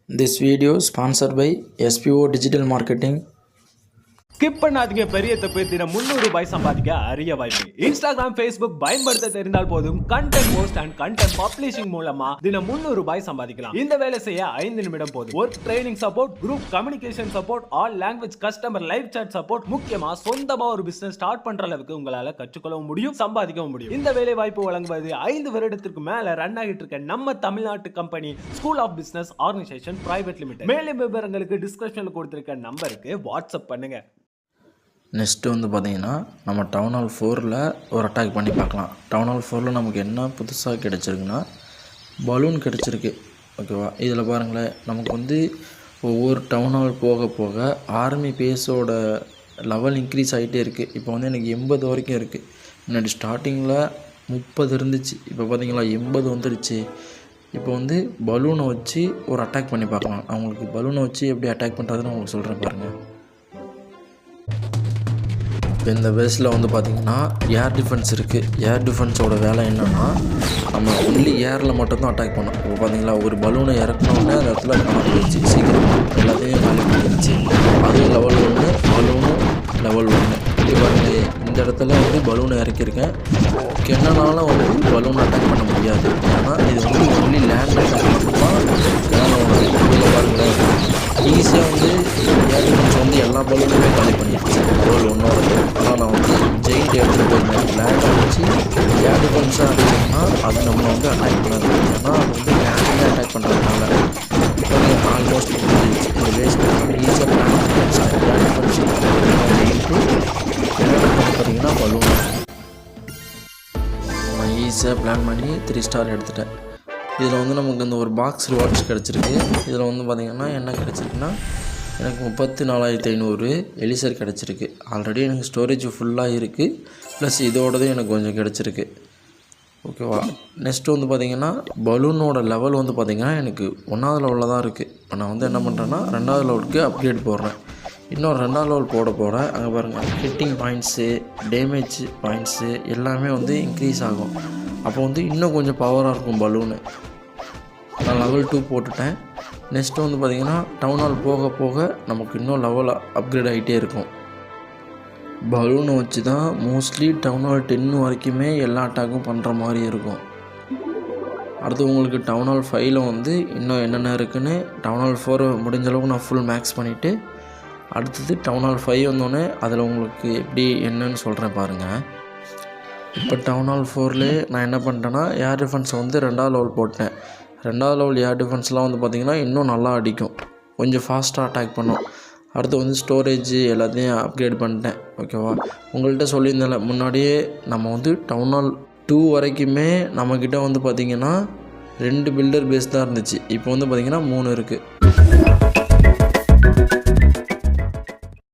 This video is sponsored by SPO Digital Marketing. Skip பண்ணாதீங்க. பெரிய தப்பு. தினம் 300 ரூபாய் சம்பாதிக்க அரிய வாய்ப்பு. இன்ஸ்டாகிராம், ஃபேஸ்புக் பயன்படுத்த தெரிந்தால் போதும் content post and content publishing மூலமா தினம் 300 ரூபாய் சம்பாதிக்கலாம். இந்த வேலை செய்ய 5 நிமிடம் போதும். Work training support, group communication support, all language customer live chat support, முக்கியமா சொந்தமா ஒரு பிசினஸ் ஸ்டார்ட் பண்ற அளவுக்கு உங்களால கற்றுக்கொள்ளவும் முடியும், சம்பாதிக்கவும் முடியும். இந்த வேலை வாய்ப்பு வழங்குவது 5 வருடத்திற்கு மேல ரன் ஆகிட்டு இருக்க நம்ம தமிழ்நாட்டு company school of business organisation private limited. மேலும் விவரங்களுக்கு டிஸ்கிரிப்ஷன்ல கொடுத்திருக்க நம்பருக்கு வாட்ஸ்அப் பண்ணுங்க. நெக்ஸ்ட்டு வந்து பார்த்திங்கன்னா நம்ம டவுன் ஹால் 4ல் ஒரு அட்டாக் பண்ணி பார்க்கலாம். டவுன் ஹால் 4ல் நமக்கு என்ன புதுசாக கிடச்சிருக்குன்னா பலூன் கிடச்சிருக்கு. ஓகேவா, இதில் பாருங்களேன், நமக்கு வந்து ஒவ்வொரு டவுன் ஹால் போக போக ஆர்மி பேஸோட லெவல் இன்க்ரீஸ் ஆகிட்டே இருக்குது. இப்போ வந்து எனக்கு 80 வரைக்கும் இருக்குது. முன்னாடி ஸ்டார்டிங்கில் 30 இருந்துச்சு, இப்போ பார்த்திங்களா 80 வந்துடுச்சு. இப்போ வந்து பலூனை வச்சு ஒரு அட்டாக் பண்ணி பார்க்கலாம். அவங்களுக்கு பலூனை வச்சு எப்படி அட்டாக் பண்ணுறதுன்னு உங்களுக்கு சொல்கிறேன் பாருங்கள். இப்போ இந்த பேஸில் வந்து பார்த்திங்கன்னா ஏர் டிஃபென்ஸ் இருக்குது. ஏர் டிஃபென்ஸோட வேலை என்னென்னா நம்ம ஒன்லி ஏரில் மட்டும்தான் அட்டாக் பண்ணோம். இப்போ பார்த்திங்களா ஒரு பலூனை இறக்கணுன்னே அந்த இடத்துல காண போயிடுச்சு. சீக்கிரம் எல்லாத்தையும் காலி பண்ணிடுச்சு. அதுவும் லெவல் 1, பலூனும் லெவல் 1. இப்படி பாருங்க, இந்த இடத்துல வந்து பலூனை இறக்கியிருக்கேன். என்னன்னாலும் வந்து பலூன் அட்டாக் பண்ண முடியாது. ஏன்னா இது வந்து ஒன்லி லேண்ட் அட்டாக் மட்டும்தான். இதில் பாருங்களேன், ஈஸியாக வந்து ஏர் டிஃபென்ஸ் வந்து எல்லா பலூனுமே காலி பண்ணிடுச்சு லெவல் 1. ஆனால் நான் வந்து ஜெயிண்ட் எடுத்துகிட்டு போயிருந்தேன். லேண்டை வச்சு ஏர் டிஃபென்ஸாக அடிச்சோம்னா அது நம்ம வந்து அட்டாக் பண்ணாது. ஏன்னா அது வந்து லேண்டில் அட்டாக் பண்ணுறதுனால இப்போ ஆல்மோஸ்ட் முடிஞ்சிச்சு. இந்த வேஸ்ட் ஈஸியாக பிளான் பண்ணி ஏர் டிஃபென்ஸ் ஜெயிண்ட்டு பார்த்திங்கன்னா பலூன் நான் ஈஸியாக பிளான் பண்ணி 3 ஸ்டார் எடுத்துட்டேன். இதில் வந்து நமக்கு இந்த ஒரு பாக்ஸ் ரிவார்ட்ஸ் கிடச்சிருக்கு. இதில் வந்து பார்த்திங்கன்னா என்ன கிடச்சிருக்குன்னா எனக்கு 34,500 எலிசர் கிடச்சிருக்கு. ஆல்ரெடி எனக்கு ஸ்டோரேஜ் ஃபுல்லாக இருக்குது. ப்ளஸ் இதோடதும் எனக்கு கொஞ்சம் கிடச்சிருக்கு. ஓகேவா, நெக்ஸ்ட்டு வந்து பார்த்திங்கன்னா பலூனோட லெவல் வந்து பார்த்திங்கன்னா எனக்கு 1வது லெவலில் தான் இருக்குது. இப்போ நான் வந்து என்ன பண்ணுறேன்னா 2வது லெவலுக்கு அப்கிரேட் போடுறேன். இன்னும் 2வது லெவல் போட போகிறேன். அங்கே பாருங்கள், ஹிட்டிங் பாயிண்ட்ஸு, டேமேஜ் பாயிண்ட்ஸு எல்லாமே வந்து இன்க்ரீஸ் ஆகும். அப்போ வந்து இன்னும் கொஞ்சம் பவராக இருக்கும் பலூனு. நான் லெவல் 2 போட்டுட்டேன். நெக்ஸ்ட்டு வந்து பார்த்திங்கன்னா டவுன் ஹால் போக போக நமக்கு இன்னும் லெவல் அப்கிரேட் ஆகிட்டே இருக்கும். பலூனை வச்சு தான் மோஸ்ட்லி டவுன் ஹால் 10 வரைக்குமே எல்லா அட்டாக்கும் பண்ணுற மாதிரி இருக்கும். அடுத்து உங்களுக்கு டவுன் ஹால் 5ல் வந்து இன்னும் என்னென்ன இருக்குதுன்னு டவுன் ஹால் 4 முடிஞ்ச அளவுக்கு நான் ஃபுல் மேக்ஸ் பண்ணிவிட்டு அடுத்தது டவுன் ஹால் 5 வந்தோடனே அதில் உங்களுக்கு எப்படி என்னன்னு சொல்கிறேன் பாருங்கள். இப்போ டவுன் ஹால் 4லே நான் என்ன பண்ணிட்டேன்னா ஏர் டிஃபென்ஸை வந்து 2வது லெவல் போட்டேன். 2வது லெவல் ஏர் டிஃபென்ஸ்லாம் வந்து பார்த்திங்கன்னா இன்னும் நல்லா அடிக்கும், கொஞ்சம் ஃபாஸ்ட்டாக அட்டாக் பண்ணும். அடுத்து வந்து ஸ்டோரேஜ் எல்லாத்தையும் அப்கிரேட் பண்ணிட்டேன். ஓகேவா, உங்கள்கிட்ட சொல்லியிருந்தேன்ல முன்னாடியே நம்ம வந்து டவுன் ஹால் 2 வரைக்குமே நம்மக்கிட்ட வந்து பார்த்திங்கன்னா 2 பில்டர் பேஸ் தான் இருந்துச்சு. இப்போ வந்து பார்த்திங்கன்னா 3 இருக்குது.